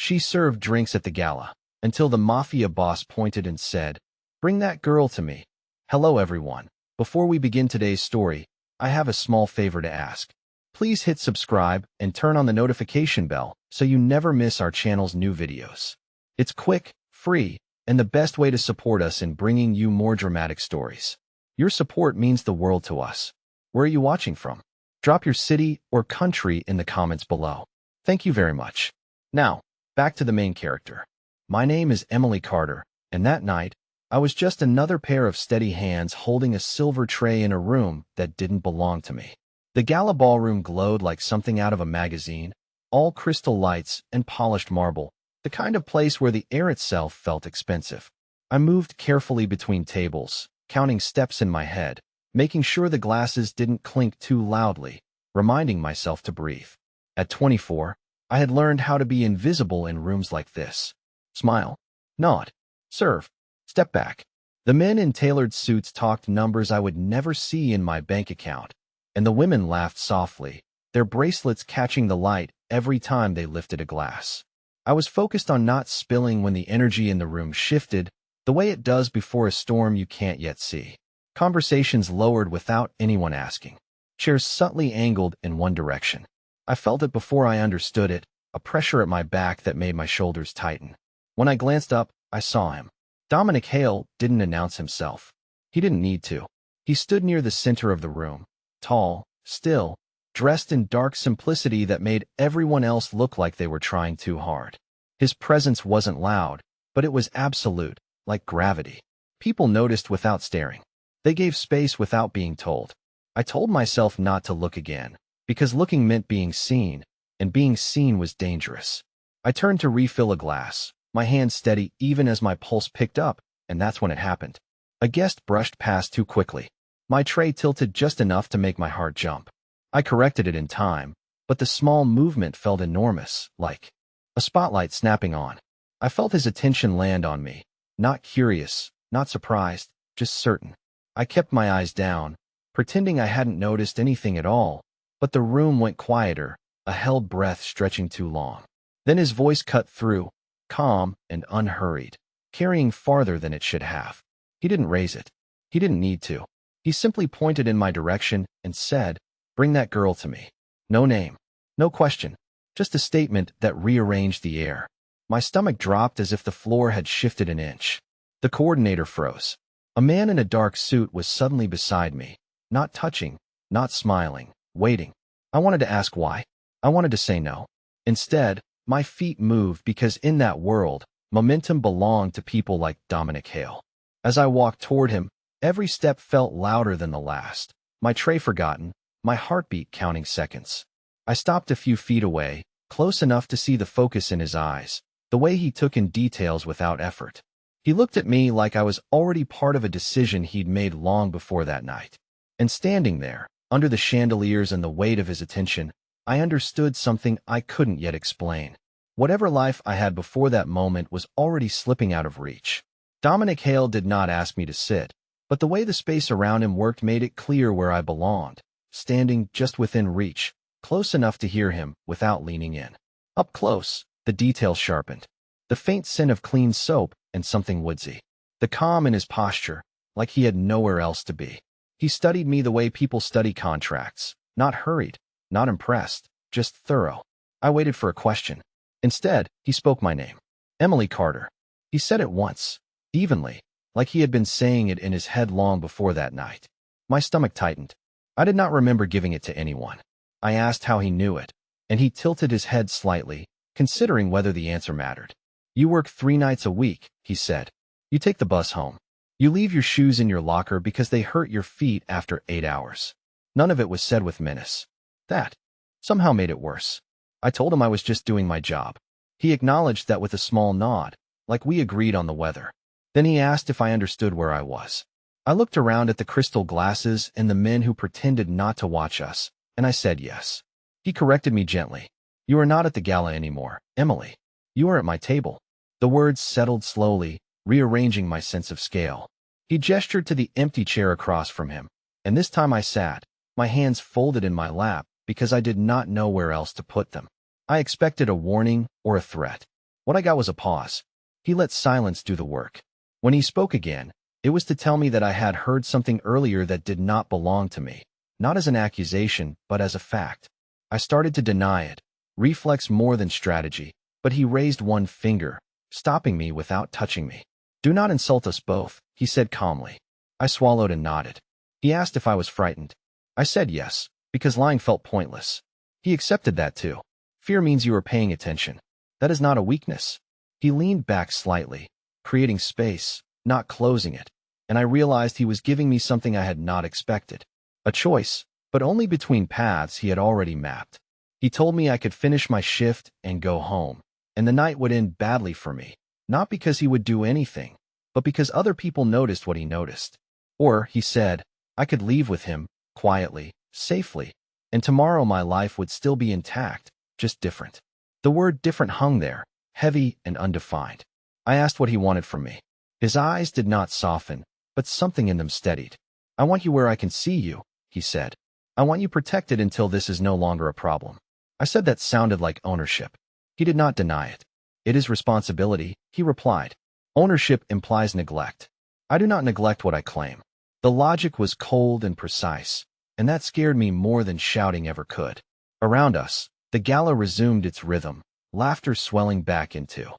She served drinks at the gala, until the Mafia Boss pointed and said, "Bring that girl to me." Hello everyone. Before we begin today's story, I have a small favor to ask. Please hit subscribe and turn on the notification bell so you never miss our channel's new videos. It's quick, free, and the best way to support us in bringing you more dramatic stories. Your support means the world to us. Where are you watching from? Drop your city or country in the comments below. Thank you very much. Now, back to the main character. My name is Emily Carter, and that night, I was just another pair of steady hands holding a silver tray in a room that didn't belong to me. The gala ballroom glowed like something out of a magazine, all crystal lights and polished marble, the kind of place where the air itself felt expensive. I moved carefully between tables, counting steps in my head, making sure the glasses didn't clink too loudly, reminding myself to breathe. At 24, I had learned how to be invisible in rooms like this. Smile, nod, serve, step back. The men in tailored suits talked numbers I would never see in my bank account, and the women laughed softly, their bracelets catching the light every time they lifted a glass. I was focused on not spilling when the energy in the room shifted, the way it does before a storm you can't yet see. Conversations lowered without anyone asking. Chairs subtly angled in one direction. I felt it before I understood it, a pressure at my back that made my shoulders tighten. When I glanced up, I saw him. Dominic Hale didn't announce himself. He didn't need to. He stood near the center of the room, tall, still, dressed in dark simplicity that made everyone else look like they were trying too hard. His presence wasn't loud, but it was absolute, like gravity. People noticed without staring. They gave space without being told. I told myself not to look again, because looking meant being seen, and being seen was dangerous. I turned to refill a glass, my hand steady even as my pulse picked up, and that's when it happened. A guest brushed past too quickly. My tray tilted just enough to make my heart jump. I corrected it in time, but the small movement felt enormous, like a spotlight snapping on. I felt his attention land on me, not curious, not surprised, just certain. I kept my eyes down, pretending I hadn't noticed anything at all, but the room went quieter, a held breath stretching too long. Then his voice cut through, calm and unhurried, carrying farther than it should have. He didn't raise it. He didn't need to. He simply pointed in my direction and said, "Bring that girl to me." No name, no question, just a statement that rearranged the air. My stomach dropped as if the floor had shifted an inch. The coordinator froze. A man in a dark suit was suddenly beside me, not touching, not smiling, waiting. I wanted to ask why. I wanted to say no. Instead, my feet moved because in that world, momentum belonged to people like Dominic Hale. As I walked toward him, every step felt louder than the last, my tray forgotten, my heartbeat counting seconds. I stopped a few feet away, close enough to see the focus in his eyes, the way he took in details without effort. He looked at me like I was already part of a decision he'd made long before that night. And standing there, under the chandeliers and the weight of his attention, I understood something I couldn't yet explain. Whatever life I had before that moment was already slipping out of reach. Dominic Hale did not ask me to sit, but the way the space around him worked made it clear where I belonged, standing just within reach, close enough to hear him without leaning in. Up close, the details sharpened. The faint scent of clean soap and something woodsy. The calm in his posture, like he had nowhere else to be. He studied me the way people study contracts, not hurried, not impressed, just thorough. I waited for a question. Instead, he spoke my name. Emily Carter. He said it once, evenly, like he had been saying it in his head long before that night. My stomach tightened. I did not remember giving it to anyone. I asked how he knew it, and he tilted his head slightly, considering whether the answer mattered. "You work 3 nights a week," he said. "You take the bus home. You leave your shoes in your locker because they hurt your feet after 8 hours." None of it was said with menace. That somehow made it worse. I told him I was just doing my job. He acknowledged that with a small nod, like we agreed on the weather. Then he asked if I understood where I was. I looked around at the crystal glasses and the men who pretended not to watch us, and I said yes. He corrected me gently. "You are not at the gala anymore, Emily. You are at my table." The words settled slowly, rearranging my sense of scale. He gestured to the empty chair across from him, and this time I sat, my hands folded in my lap, because I did not know where else to put them. I expected a warning or a threat. What I got was a pause. He let silence do the work. When he spoke again, it was to tell me that I had heard something earlier that did not belong to me, not as an accusation, but as a fact. I started to deny it, reflex more than strategy, but he raised one finger, stopping me without touching me. "Do not insult us both," he said calmly. I swallowed and nodded. He asked if I was frightened. I said yes, because lying felt pointless. He accepted that too. Fear means you are paying attention. That is not a weakness. He leaned back slightly, creating space, not closing it, and I realized he was giving me something I had not expected. A choice, but only between paths he had already mapped. He told me I could finish my shift and go home, and the night would end badly for me, not because he would do anything, but because other people noticed what he noticed. Or, he said, I could leave with him, quietly, safely, and tomorrow my life would still be intact, just different. The word different hung there, heavy and undefined. I asked what he wanted from me. His eyes did not soften, but something in them steadied. "I want you where I can see you," he said. "I want you protected until this is no longer a problem." I said that sounded like ownership. He did not deny it. "It is responsibility," he replied. "Ownership implies neglect. I do not neglect what I claim." The logic was cold and precise, and that scared me more than shouting ever could. Around us, the gala resumed its rhythm, laughter swelling back into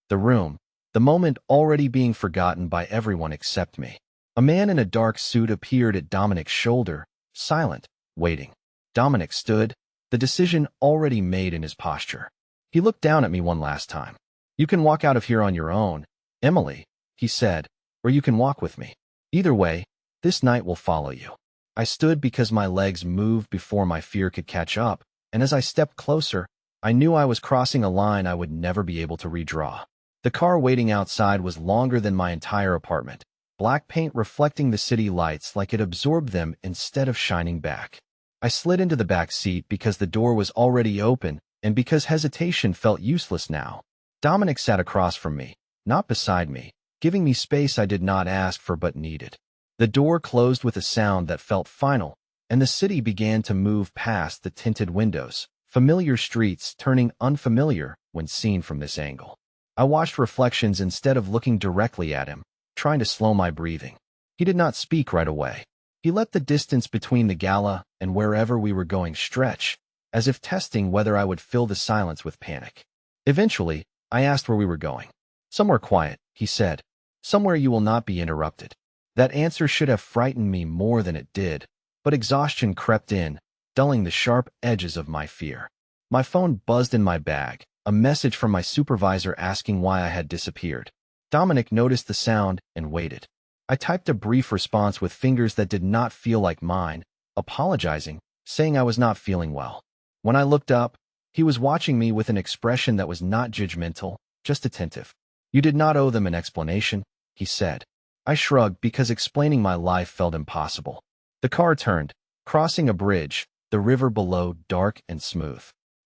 the room, the moment already being forgotten by everyone except me. A man in a dark suit appeared at Dominic's shoulder, silent, waiting. Dominic stood, the decision already made in his posture. He looked down at me one last time. "You can walk out of here on your own, Emily," he said, "or you can walk with me. Either way, this night will follow you." I stood because my legs moved before my fear could catch up, and as I stepped closer, I knew I was crossing a line I would never be able to redraw. The car waiting outside was longer than my entire apartment, black paint reflecting the city lights like it absorbed them instead of shining back. I slid into the back seat because the door was already open and because hesitation felt useless now. Dominic sat across from me, not beside me, giving me space I did not ask for but needed. The door closed with a sound that felt final, and the city began to move past the tinted windows, familiar streets turning unfamiliar when seen from this angle. I watched reflections instead of looking directly at him, trying to slow my breathing. He did not speak right away. He let the distance between the gala and wherever we were going stretch, as if testing whether I would fill the silence with panic. Eventually, I asked where we were going. "Somewhere quiet," he said. "Somewhere you will not be interrupted." That answer should have frightened me more than it did, but exhaustion crept in, dulling the sharp edges of my fear. My phone buzzed in my bag, a message from my supervisor asking why I had disappeared. Dominic noticed the sound and waited. I typed a brief response with fingers that did not feel like mine, apologizing, saying I was not feeling well. When I looked up, he was watching me with an expression that was not judgmental, just attentive. "You did not owe them an explanation," he said. I shrugged because explaining my life felt impossible. The car turned, crossing a bridge, the river below dark and smooth.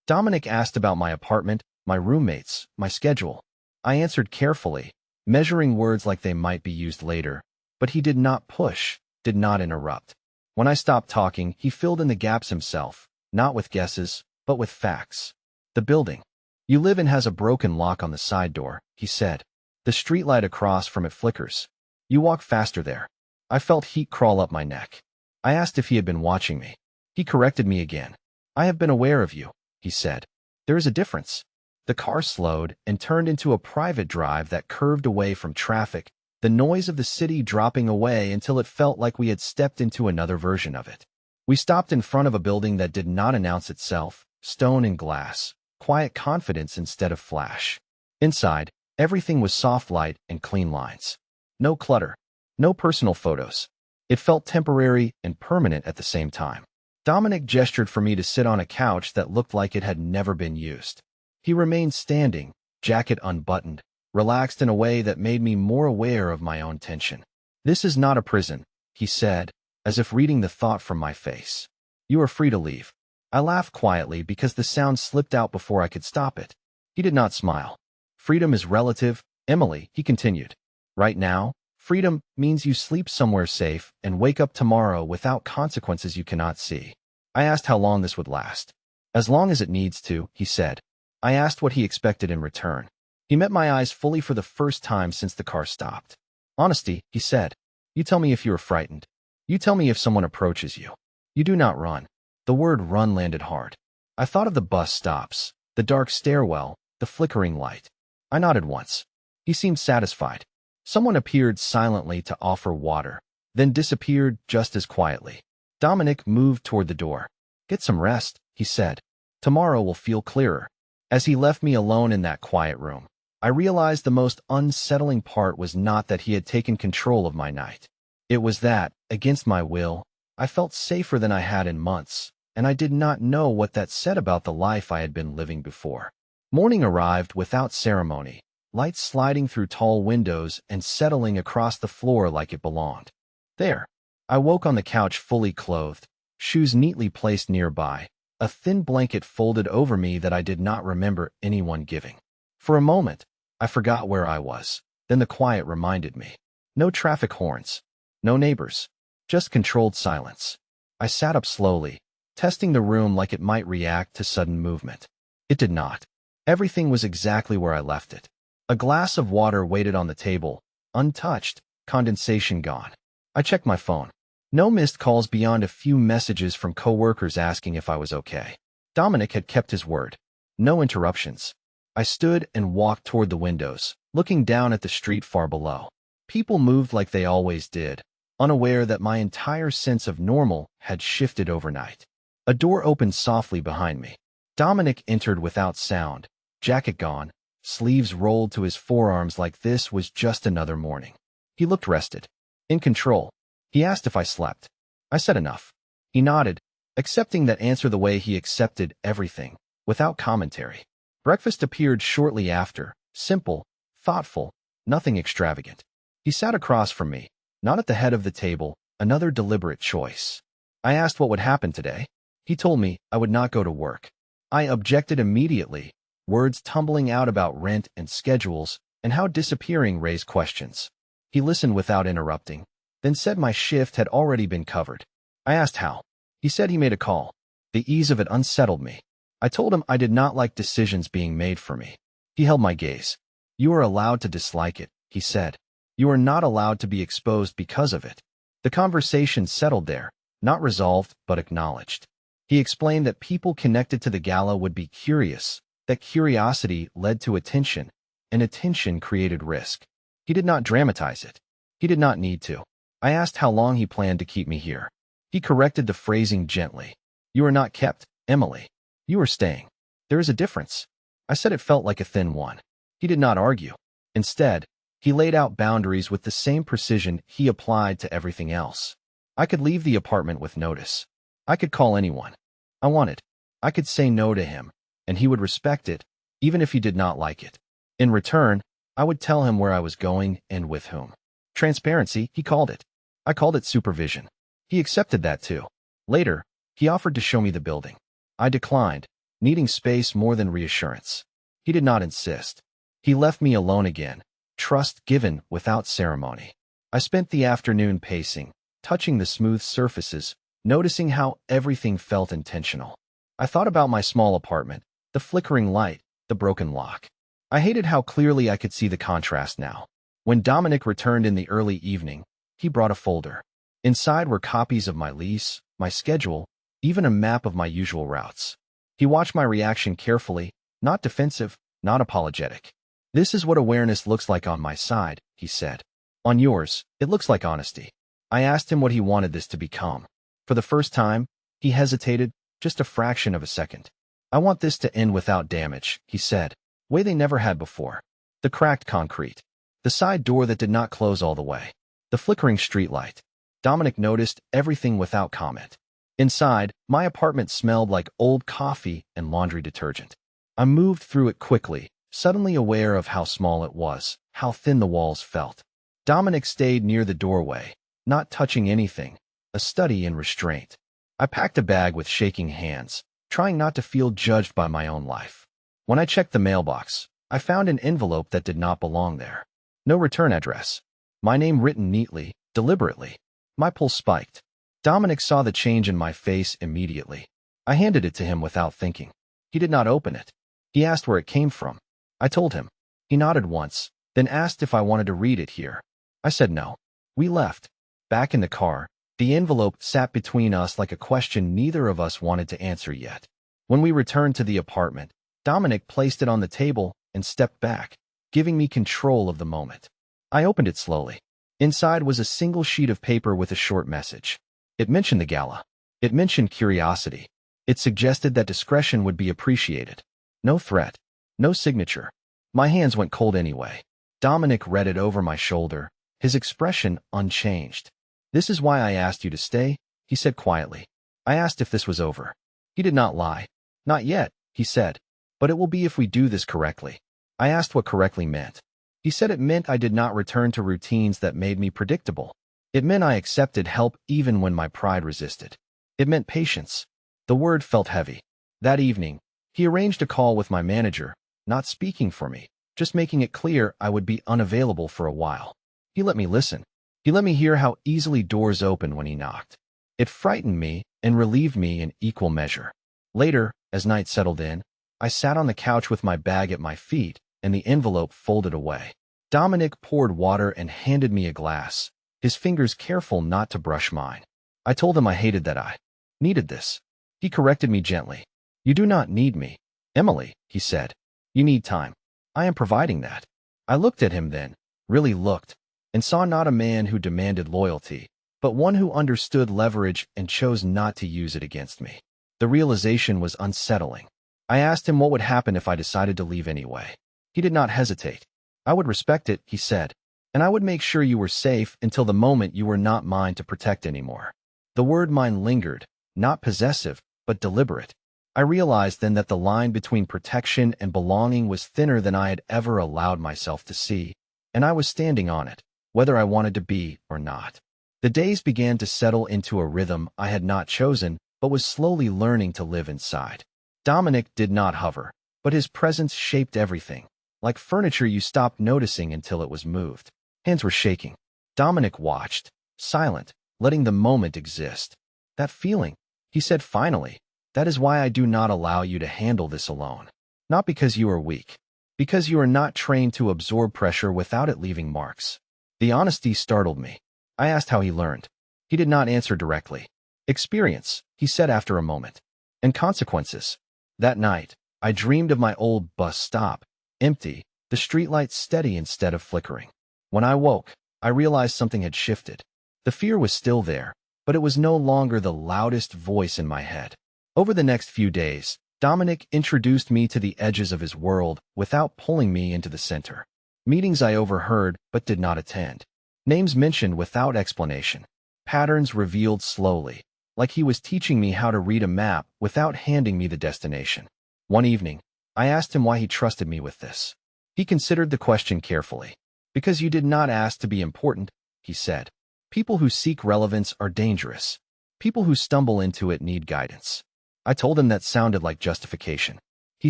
Dominic asked about my apartment, my roommates, my schedule. I answered carefully, measuring words like they might be used later, but he did not push, did not interrupt. When I stopped talking, he filled in the gaps himself, not with guesses, but with facts. "The building you live in has a broken lock on the side door," he said. "The streetlight across from it flickers. You walk faster there." I felt heat crawl up my neck. I asked if he had been watching me. He corrected me again. "I have been aware of you," he said. "There is a difference." The car slowed and turned into a private drive that curved away from traffic, the noise of the city dropping away until it felt like we had stepped into another version of it. We stopped in front of a building that did not announce itself, stone and glass, quiet confidence instead of flash. Inside, everything was soft light and clean lines. No clutter, no personal photos. It felt temporary and permanent at the same time. Dominic gestured for me to sit on a couch that looked like it had never been used. He remained standing, jacket unbuttoned, relaxed in a way that made me more aware of my own tension. "This is not a prison," he said, as if reading the thought from my face. "You are free to leave." I laughed quietly because the sound slipped out before I could stop it. He did not smile. "Freedom is relative, Emily," he continued. "Right now, freedom means you sleep somewhere safe and wake up tomorrow without consequences you cannot see." I asked how long this would last. "As long as it needs to," he said. I asked what he expected in return. He met my eyes fully for the first time since the car stopped. Honesty, he said. You tell me if you are frightened. You tell me if someone approaches you. You do not run. The word run landed hard. I thought of the bus stops, the dark stairwell, the flickering light. I nodded once. He seemed satisfied. Someone appeared silently to offer water, then disappeared just as quietly. Dominic moved toward the door. Get some rest, he said. Tomorrow will feel clearer. As he left me alone in that quiet room, I realized the most unsettling part was not that he had taken control of my night. It was that, against my will, I felt safer than I had in months, and I did not know what that said about the life I had been living before. Morning arrived without ceremony, light sliding through tall windows and settling across the floor like it belonged. There, I woke on the couch fully clothed, shoes neatly placed nearby, a thin blanket folded over me that I did not remember anyone giving. For a moment, I forgot where I was. Then the quiet reminded me. No traffic horns, no neighbors, just controlled silence. I sat up slowly, testing the room like it might react to sudden movement. It did not. Everything was exactly where I left it. A glass of water waited on the table, untouched, condensation gone. I checked my phone. No missed calls beyond a few messages from coworkers asking if I was okay. Dominic had kept his word. No interruptions. I stood and walked toward the windows, looking down at the street far below. People moved like they always did, unaware that my entire sense of normal had shifted overnight. A door opened softly behind me. Dominic entered without sound, jacket gone, sleeves rolled to his forearms like this was just another morning. He looked rested, in control. He asked if I slept. I said enough. He nodded, accepting that answer the way he accepted everything, without commentary. Breakfast appeared shortly after, simple, thoughtful, nothing extravagant. He sat across from me, not at the head of the table, another deliberate choice. I asked what would happen today. He told me I would not go to work. I objected immediately, words tumbling out about rent and schedules and how disappearing raised questions. He listened without interrupting, then said my shift had already been covered. I asked how. He said he made a call. The ease of it unsettled me. I told him I did not like decisions being made for me. He held my gaze. You are allowed to dislike it, he said. You are not allowed to be exposed because of it. The conversation settled there, not resolved, but acknowledged. He explained that people connected to the gala would be curious, that curiosity led to attention, and attention created risk. He did not dramatize it. He did not need to. I asked how long he planned to keep me here. He corrected the phrasing gently. You are not kept, Emily. You are staying. There is a difference. I said it felt like a thin one. He did not argue. Instead, he laid out boundaries with the same precision he applied to everything else. I could leave the apartment with notice. I could call anyone I wanted. I could say no to him, and he would respect it, even if he did not like it. In return, I would tell him where I was going and with whom. Transparency, he called it. I called it supervision. He accepted that too. Later, he offered to show me the building. I declined, needing space more than reassurance. He did not insist. He left me alone again, trust given without ceremony. I spent the afternoon pacing, touching the smooth surfaces, noticing how everything felt intentional. I thought about my small apartment, the flickering light, the broken lock. I hated how clearly I could see the contrast now. When Dominic returned in the early evening, he brought a folder. Inside were copies of my lease, my schedule, even a map of my usual routes. He watched my reaction carefully, not defensive, not apologetic. This is what awareness looks like on my side, he said. On yours, it looks like honesty. I asked him what he wanted this to become. For the first time, he hesitated, just a fraction of a second. I want this to end without damage, he said, way they never had before. The cracked concrete. The side door that did not close all the way. The flickering streetlight. Dominic noticed everything without comment. Inside, my apartment smelled like old coffee and laundry detergent. I moved through it quickly, suddenly aware of how small it was, how thin the walls felt. Dominic stayed near the doorway, not touching anything, a study in restraint. I packed a bag with shaking hands, trying not to feel judged by my own life. When I checked the mailbox, I found an envelope that did not belong there. No return address. My name written neatly, deliberately. My pulse spiked. Dominic saw the change in my face immediately. I handed it to him without thinking. He did not open it. He asked where it came from. I told him. He nodded once, then asked if I wanted to read it here. I said no. We left. Back in the car, the envelope sat between us like a question neither of us wanted to answer yet. When we returned to the apartment, Dominic placed it on the table and stepped back, giving me control of the moment. I opened it slowly. Inside was a single sheet of paper with a short message. It mentioned the gala. It mentioned curiosity. It suggested that discretion would be appreciated. No threat. No signature. My hands went cold anyway. Dominic read it over my shoulder, his expression unchanged. "This is why I asked you to stay," he said quietly. I asked if this was over. He did not lie. "Not yet," he said. "But it will be if we do this correctly." I asked what correctly meant. He said it meant I did not return to routines that made me predictable. It meant I accepted help even when my pride resisted. It meant patience. The word felt heavy. That evening, he arranged a call with my manager, not speaking for me, just making it clear I would be unavailable for a while. He let me listen. He let me hear how easily doors opened when he knocked. It frightened me and relieved me in equal measure. Later, as night settled in, I sat on the couch with my bag at my feet and the envelope folded away. Dominic poured water and handed me a glass, his fingers careful not to brush mine. I told him I hated that I needed this. He corrected me gently. "You do not need me, Emily," he said. "You need time. I am providing that." I looked at him then, really looked, and saw not a man who demanded loyalty, but one who understood leverage and chose not to use it against me. The realization was unsettling. I asked him what would happen if I decided to leave anyway. He did not hesitate. "I would respect it," he said, "and I would make sure you were safe until the moment you were not mine to protect anymore." The word mine lingered, not possessive, but deliberate. I realized then that the line between protection and belonging was thinner than I had ever allowed myself to see, and I was standing on it, whether I wanted to be or not. The days began to settle into a rhythm I had not chosen, but was slowly learning to live inside. Dominic did not hover, but his presence shaped everything, like furniture you stopped noticing until it was moved. Hands were shaking. Dominic watched, silent, letting the moment exist. "That feeling," he said finally, "that is why I do not allow you to handle this alone. Not because you are weak, because you are not trained to absorb pressure without it leaving marks." The honesty startled me. I asked how he learned. He did not answer directly. "Experience," he said after a moment. "And consequences." That night, I dreamed of my old bus stop, empty, the streetlights steady instead of flickering. When I woke, I realized something had shifted. The fear was still there, but it was no longer the loudest voice in my head. Over the next few days, Dominic introduced me to the edges of his world without pulling me into the center. Meetings I overheard but did not attend. Names mentioned without explanation. Patterns revealed slowly, like he was teaching me how to read a map without handing me the destination. One evening, I asked him why he trusted me with this. He considered the question carefully. "Because you did not ask to be important," he said. "People who seek relevance are dangerous. People who stumble into it need guidance." I told him that sounded like justification. He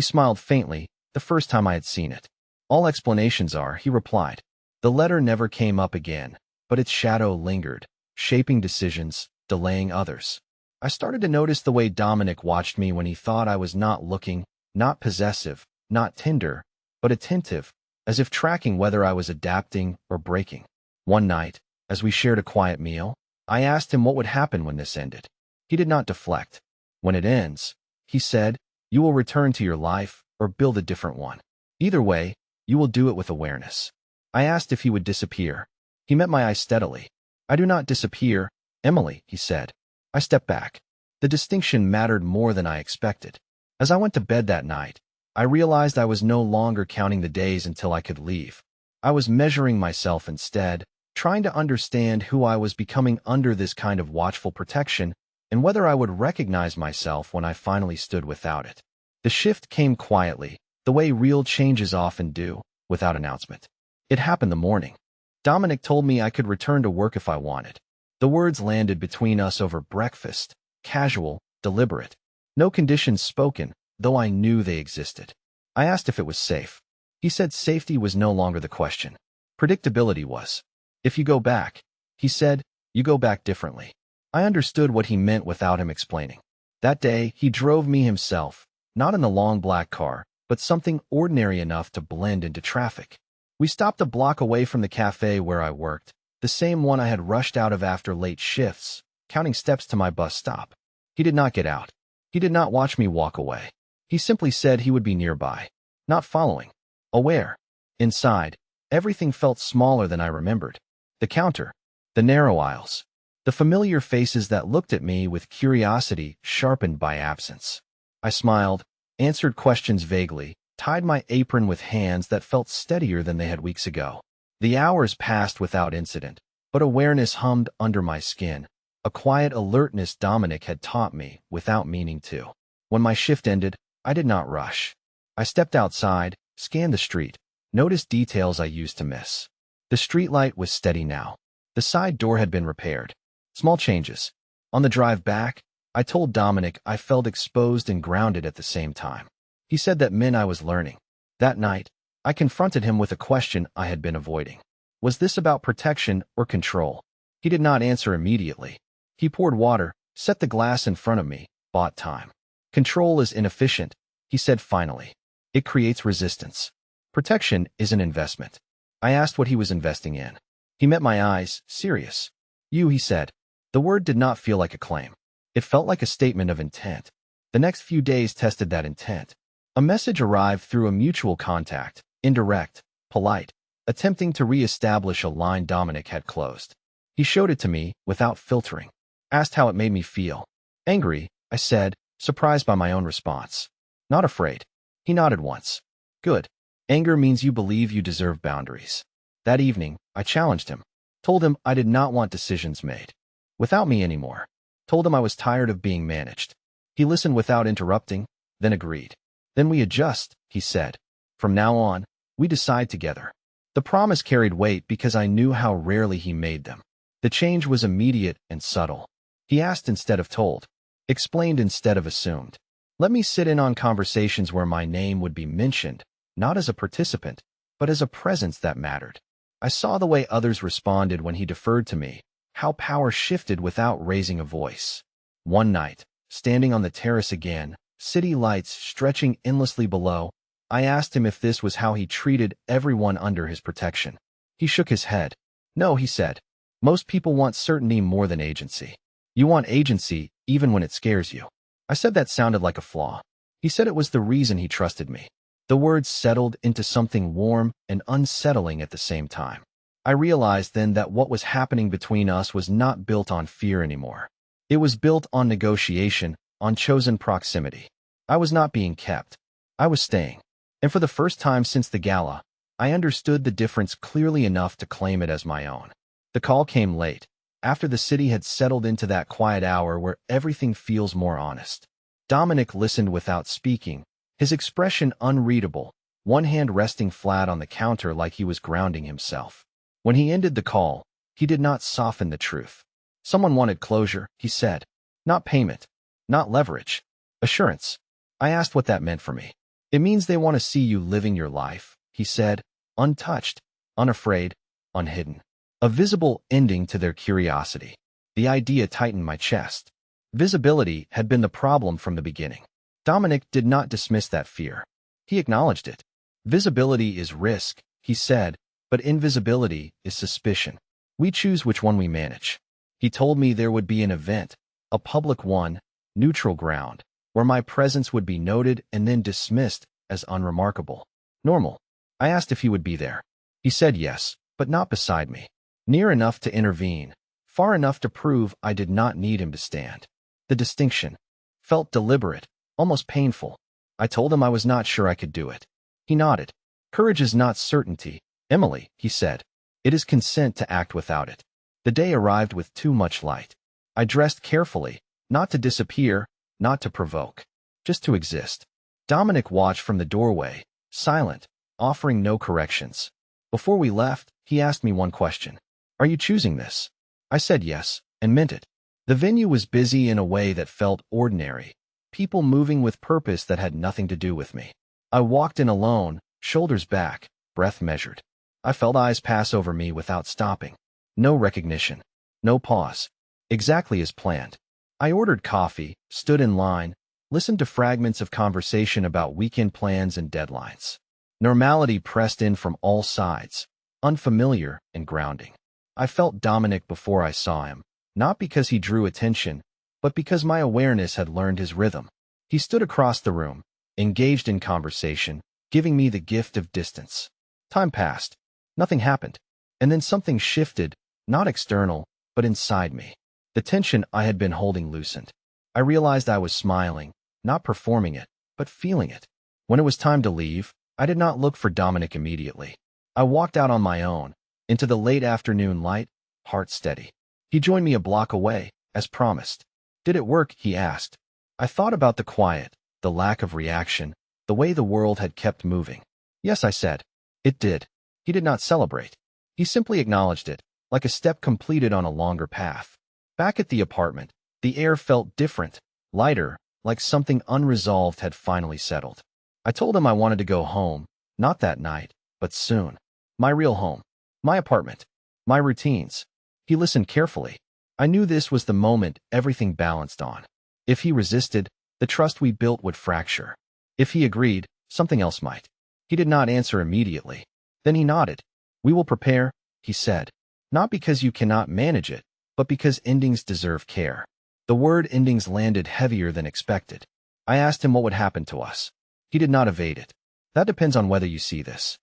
smiled faintly, the first time I had seen it. "All explanations are," he replied. The letter never came up again, but its shadow lingered, shaping decisions, delaying others. I started to notice the way Dominic watched me when he thought I was not looking, not possessive, not tender, but attentive, as if tracking whether I was adapting or breaking. One night, as we shared a quiet meal, I asked him what would happen when this ended. He did not deflect. "When it ends," he said, "you will return to your life or build a different one. Either way, you will do it with awareness." I asked if he would disappear. He met my eyes steadily. "I do not disappear, Emily," he said. I stepped back. The distinction mattered more than I expected. As I went to bed that night, I realized I was no longer counting the days until I could leave. I was measuring myself instead, trying to understand who I was becoming under this kind of watchful protection and whether I would recognize myself when I finally stood without it. The shift came quietly, the way real changes often do, without announcement. It happened the morning. Dominic told me I could return to work if I wanted. The words landed between us over breakfast, casual, deliberate. No conditions spoken, though I knew they existed. I asked if it was safe. He said safety was no longer the question. Predictability was. "If you go back," he said, "you go back differently." I understood what he meant without him explaining. That day, he drove me himself, not in the long black car, but something ordinary enough to blend into traffic. We stopped a block away from the cafe where I worked, the same one I had rushed out of after late shifts, counting steps to my bus stop. He did not get out. He did not watch me walk away. He simply said he would be nearby, not following, aware. Inside, everything felt smaller than I remembered. The counter, the narrow aisles, the familiar faces that looked at me with curiosity sharpened by absence. I smiled, answered questions vaguely, tied my apron with hands that felt steadier than they had weeks ago. The hours passed without incident, but awareness hummed under my skin, a quiet alertness Dominic had taught me without meaning to. When my shift ended, I did not rush. I stepped outside, scanned the street, noticed details I used to miss. The streetlight was steady now. The side door had been repaired. Small changes. On the drive back, I told Dominic I felt exposed and grounded at the same time. He said that meant I was learning. That night, I confronted him with a question I had been avoiding. Was this about protection or control? He did not answer immediately. He poured water, set the glass in front of me, bought time. Control is inefficient, he said finally. It creates resistance. Protection is an investment. I asked what he was investing in. He met my eyes, serious. You, he said. The word did not feel like a claim. It felt like a statement of intent. The next few days tested that intent. A message arrived through a mutual contact, indirect, polite, attempting to re-establish a line Dominic had closed. He showed it to me without filtering. Asked how it made me feel. Angry, I said, surprised by my own response. Not afraid. He nodded once. Good. Anger means you believe you deserve boundaries. That evening, I challenged him. Told him I did not want decisions made without me anymore. Told him I was tired of being managed. He listened without interrupting, then agreed. Then we adjust, he said. From now on, we decide together. The promise carried weight because I knew how rarely he made them. The change was immediate and subtle. He asked instead of told, explained instead of assumed. Let me sit in on conversations where my name would be mentioned, not as a participant, but as a presence that mattered. I saw the way others responded when he deferred to me, how power shifted without raising a voice. One night, standing on the terrace again, city lights stretching endlessly below, I asked him if this was how he treated everyone under his protection. He shook his head. No, he said. Most people want certainty more than agency. You want agency even when it scares you. I said that sounded like a flaw. He said it was the reason he trusted me. The words settled into something warm and unsettling at the same time. I realized then that what was happening between us was not built on fear anymore. It was built on negotiation, on chosen proximity. I was not being kept. I was staying. And for the first time since the gala, I understood the difference clearly enough to claim it as my own. The call came late, after the city had settled into that quiet hour where everything feels more honest. Dominic listened without speaking, his expression unreadable, one hand resting flat on the counter like he was grounding himself. When he ended the call, he did not soften the truth. Someone wanted closure, he said. Not payment. Not leverage. Assurance. I asked what that meant for me. It means they want to see you living your life, he said, untouched, unafraid, unhidden. A visible ending to their curiosity. The idea tightened my chest. Visibility had been the problem from the beginning. Dominic did not dismiss that fear. He acknowledged it. Visibility is risk, he said, but invisibility is suspicion. We choose which one we manage. He told me there would be an event, a public one, neutral ground, where my presence would be noted and then dismissed as unremarkable. Normal. I asked if he would be there. He said yes, but not beside me. Near enough to intervene, far enough to prove I did not need him to stand. The distinction felt deliberate, almost painful. I told him I was not sure I could do it. He nodded. Courage is not certainty, Emily, he said. It is consent to act without it. The day arrived with too much light. I dressed carefully, not to disappear, not to provoke, just to exist. Dominic watched from the doorway, silent, offering no corrections. Before we left, he asked me one question. Are you choosing this? I said yes, and meant it. The venue was busy in a way that felt ordinary, people moving with purpose that had nothing to do with me. I walked in alone, shoulders back, breath measured. I felt eyes pass over me without stopping. No recognition. No pause. Exactly as planned. I ordered coffee, stood in line, listened to fragments of conversation about weekend plans and deadlines. Normality pressed in from all sides, unfamiliar and grounding. I felt Dominic before I saw him, not because he drew attention, but because my awareness had learned his rhythm. He stood across the room, engaged in conversation, giving me the gift of distance. Time passed. Nothing happened. And then something shifted, not external, but inside me. The tension I had been holding loosened. I realized I was smiling, not performing it, but feeling it. When it was time to leave, I did not look for Dominic immediately. I walked out on my own, into the late afternoon light, heart steady. He joined me a block away, as promised. Did it work? He asked. I thought about the quiet, the lack of reaction, the way the world had kept moving. Yes, I said. It did. He did not celebrate. He simply acknowledged it, like a step completed on a longer path. Back at the apartment, the air felt different, lighter, like something unresolved had finally settled. I told him I wanted to go home, not that night, but soon. My real home. My apartment. My routines. He listened carefully. I knew this was the moment everything balanced on. If he resisted, the trust we built would fracture. If he agreed, something else might. He did not answer immediately. Then he nodded. We will prepare, he said. Not because you cannot manage it, but because endings deserve care. The word endings landed heavier than expected. I asked him what would happen to us. He did not evade it. That depends on whether you see this.